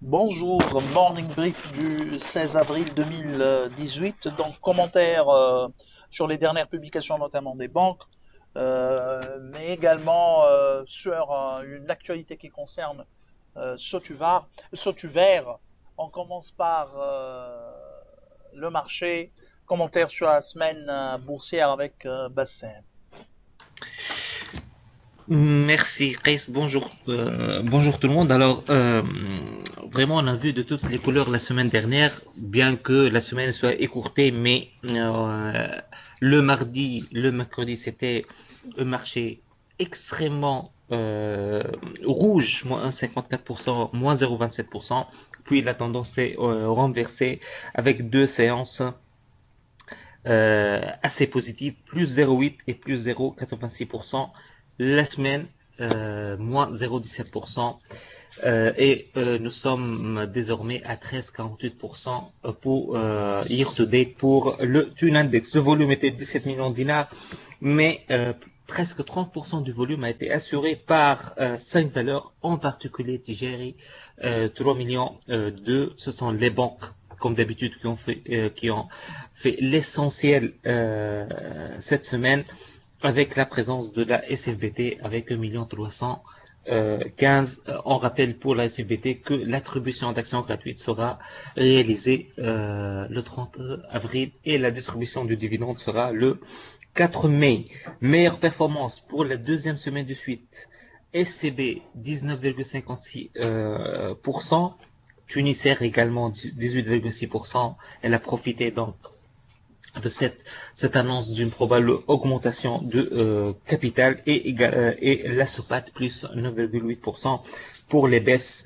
Bonjour, morning brief du 16 avril 2018. Donc, commentaires sur les dernières publications, notamment des banques, mais également sur une actualité qui concerne Sotuver. On commence par le marché, commentaire sur la semaine boursière avec Bassem. Merci, Reis. Bonjour tout le monde. Vraiment, on a vu de toutes les couleurs la semaine dernière, bien que la semaine soit écourtée, mais le mercredi, c'était un marché extrêmement rouge, moins 1,54%, moins 0,27%. Puis la tendance s'est renversée avec deux séances assez positif, plus 0,8 et plus 0,86%. La semaine, moins 0,17%. Nous sommes désormais à 13,48% pour year to date pour le Tune Index. Le volume était 17 millions de dinars, mais presque 30% du volume a été assuré par 5 valeurs, en particulier Tigeri, 3 millions ce sont les banques comme d'habitude, qui ont fait l'essentiel cette semaine, avec la présence de la SFBT avec 1,315 million. On rappelle pour la SFBT que l'attribution d'actions gratuites sera réalisée le 30 avril et la distribution du dividende sera le 4 mai. Meilleure performance pour la deuxième semaine de suite. SCB 19,56%. Tunisair également 18,6%. Elle a profité donc de cette annonce d'une probable augmentation de capital et la Sopat plus 9,8% pour les baisses.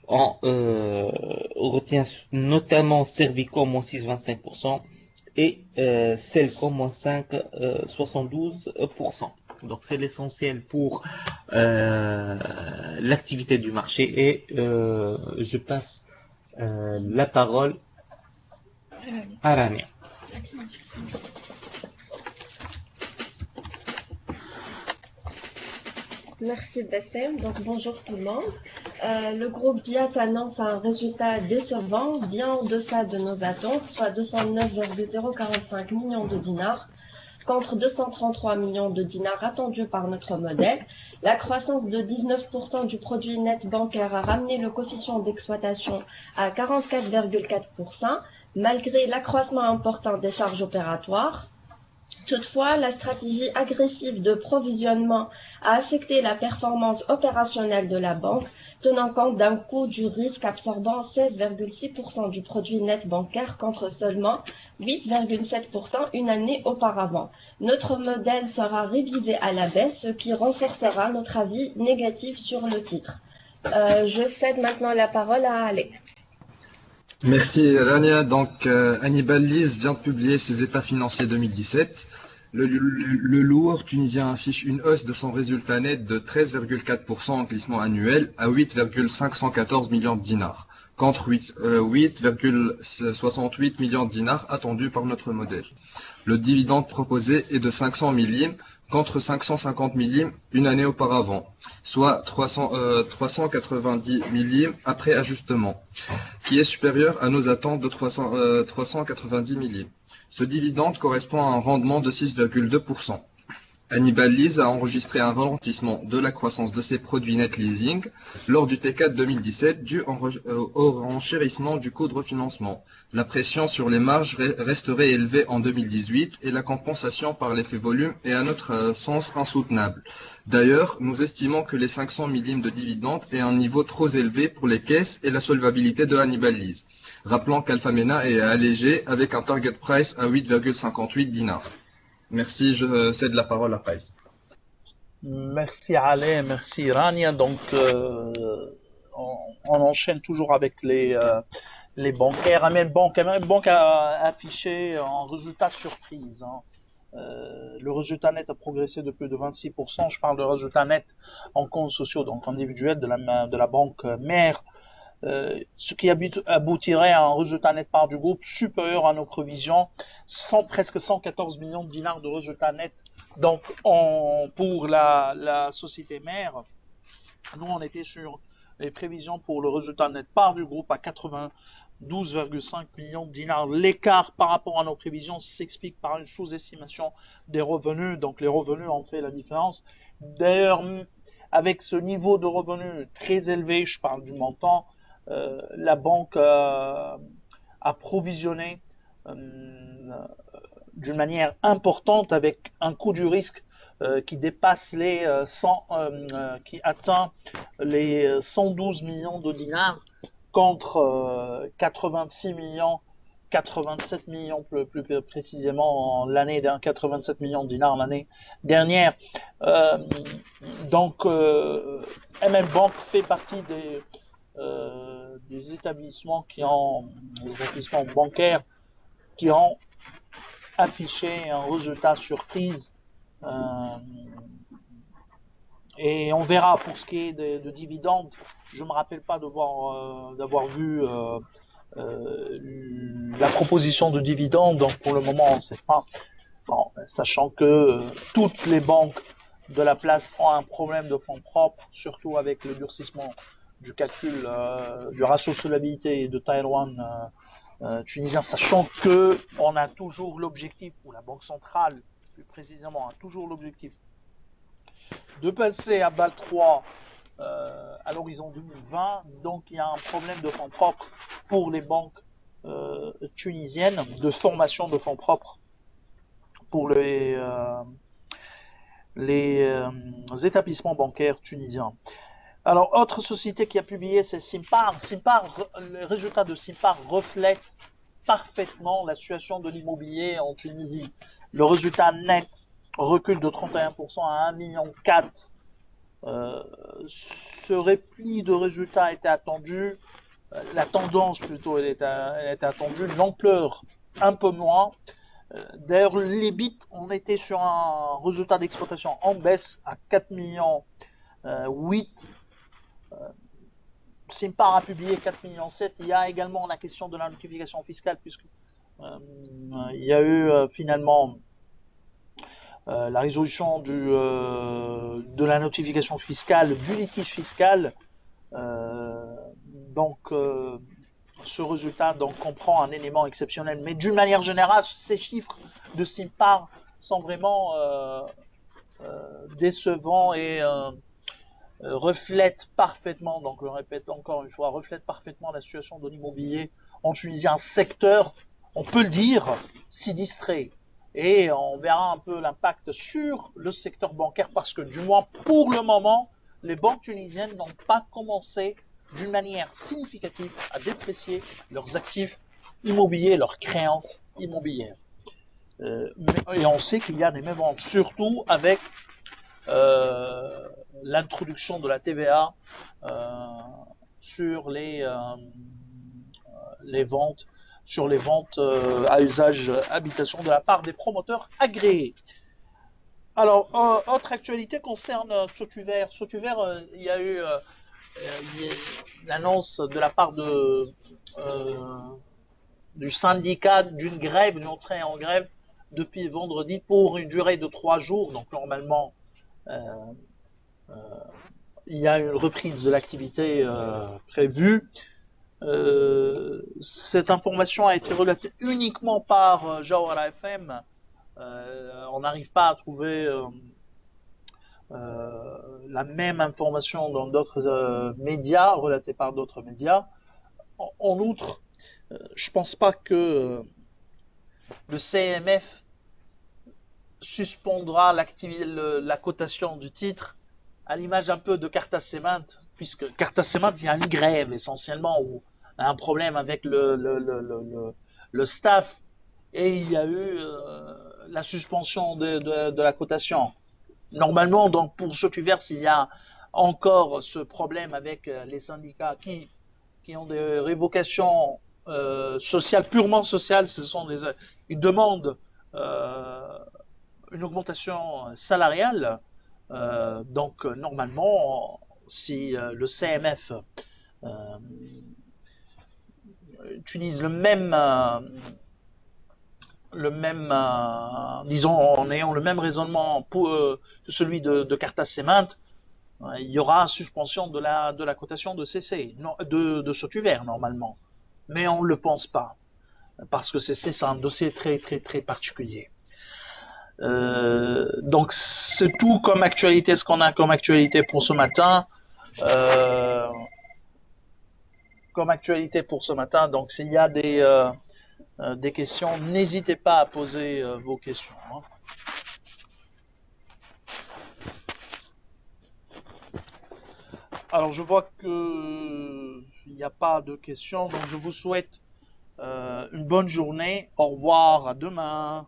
On retient notamment Servicom moins 6,25% et Celcom moins 5,72%. Donc c'est l'essentiel pour l'activité du marché et je passe la parole à Rania. Merci Bassem. Donc bonjour tout le monde. Le groupe Biat annonce un résultat décevant, bien en deçà de nos attentes, soit 209,045 millions de dinars contre 233 millions de dinars attendus par notre modèle. La croissance de 19% du produit net bancaire a ramené le coefficient d'exploitation à 44,4%, malgré l'accroissement important des charges opératoires. Toutefois, la stratégie agressive de provisionnement a affecté la performance opérationnelle de la banque, tenant compte d'un coût du risque absorbant 16,6% du produit net bancaire contre seulement 8,7% une année auparavant. Notre modèle sera révisé à la baisse, ce qui renforcera notre avis négatif sur le titre. Je cède maintenant la parole à Ale. Merci Rania. Donc Hannibal Lease vient de publier ses états financiers 2017. Le lourd tunisien affiche une hausse de son résultat net de 13,4% en glissement annuel à 8,514 millions de dinars, contre 8,68 millions de dinars attendus par notre modèle. Le dividende proposé est de 500 millimes contre 550 millimes une année auparavant, soit 390 millimes après ajustement, qui est supérieur à nos attentes de 390 millimes. Ce dividende correspond à un rendement de 6,2%. Hannibal Lease a enregistré un ralentissement de la croissance de ses produits net leasing lors du T4 2017 dû au renchérissement du coût de refinancement. La pression sur les marges resterait élevée en 2018 et la compensation par l'effet volume est à notre sens insoutenable. D'ailleurs, nous estimons que les 500 millimes de dividendes est un niveau trop élevé pour les caisses et la solvabilité de Hannibal Lease. Rappelons qu'Alpha Mena est allégé avec un target price à 8,58 dinars. Merci, je cède la parole à Pais. Merci Ale, merci Rania. Donc, on enchaîne toujours avec les bancaires. Amel Bank a affiché un résultat surprise, hein. Le résultat net a progressé de plus de 26%. Je parle de résultat net en comptes sociaux, donc individuel de la banque mère, ce qui aboutirait à un résultat net part du groupe supérieur à nos prévisions, presque 114 millions de dinars de résultat net. Donc, pour la société mère, nous, on était sur les prévisions pour le résultat net part du groupe à 92,5 millions de dinars. L'écart par rapport à nos prévisions s'explique par une sous-estimation des revenus. Donc les revenus ont fait la différence. D'ailleurs, avec ce niveau de revenus très élevé, je parle du montant, la banque a provisionné d'une manière importante avec un coût du risque qui dépasse les qui atteint les 112 millions de dinars contre 86 millions, 87 millions plus précisément en l'année dernière, 87 millions de dinars l'année dernière. Donc MM Bank fait partie des établissements des établissements bancaires qui ont affiché un résultat surprise. Et on verra pour ce qui est de dividendes. Je me rappelle pas d'avoir vu la proposition de dividendes. Donc pour le moment, on ne sait pas. Bon, sachant que toutes les banques de la place ont un problème de fonds propres, surtout avec le durcissement du calcul du ratio de solvabilité de Taïwan tunisien, sachant que on a toujours l'objectif, ou la Banque centrale plus précisément a toujours l'objectif de passer à BAL 3 à l'horizon 2020. Donc il y a un problème de fonds propres pour les banques tunisiennes, de formation de fonds propres pour les établissements bancaires tunisiens. Alors, autre société qui a publié, c'est Simpar. Le résultat de Simpar reflète parfaitement la situation de l'immobilier en Tunisie. Le résultat net recule de 31% à 1,4 million. Ce repli de résultats était attendu. La tendance plutôt, elle était attendue. L'ampleur, un peu moins. D'ailleurs, les bits, on était sur un résultat d'exploitation en baisse à 4 millions 8. Simpar a publié 4 millions 7. Il y a également la question de la notification fiscale, puisque il y a eu finalement la résolution de la notification fiscale, du litige fiscal. Donc ce résultat comprend un élément exceptionnel. Mais d'une manière générale, ces chiffres de Simpar sont vraiment décevants et reflète parfaitement, donc je le répète encore une fois, reflète parfaitement la situation de l'immobilier en Tunisie, un secteur, on peut le dire, sinistré. Et on verra un peu l'impact sur le secteur bancaire parce que du moins pour le moment, les banques tunisiennes n'ont pas commencé d'une manière significative à déprécier leurs actifs immobiliers, leurs créances immobilières. Et on sait qu'il y a des méventes, surtout avec l'introduction de la TVA sur les ventes, à usage habitation de la part des promoteurs agréés. Alors, autre actualité concerne Sotuver. Sotuver, il y a eu l'annonce de la part du syndicat d'une grève, d'une entrée en grève depuis vendredi pour une durée de 3 jours. Donc normalement, il y a une reprise de l'activité prévue. Cette information a été relatée uniquement par Jawara FM. On n'arrive pas à trouver la même information dans d'autres médias, relatée par d'autres médias. En outre, je pense pas que le CMF suspendra la cotation du titre, à l'image un peu de Carta Cement, puisque Carta Cement, il y a une grève essentiellement, ou un problème avec le staff, et il y a eu la suspension de la cotation. Normalement, donc pour Sotuver, il y a encore ce problème avec les syndicats qui ont des révocations sociales, purement sociales. Ils demandent une augmentation salariale. Donc normalement, si le CMF utilise le même disons en ayant le même raisonnement que celui de Carta Cement, Il y aura suspension de la cotation de CC, non, de Sotuvert normalement. Mais on ne le pense pas. Parce que c'est un dossier très très très particulier. Donc c'est tout comme actualité, ce qu'on a comme actualité pour ce matin. Euh, Comme actualité pour ce matin. Donc s'il y a des questions, n'hésitez pas à poser vos questions. Hein. Alors je vois que il n'y a pas de questions, donc je vous souhaite une bonne journée. Au revoir, à demain.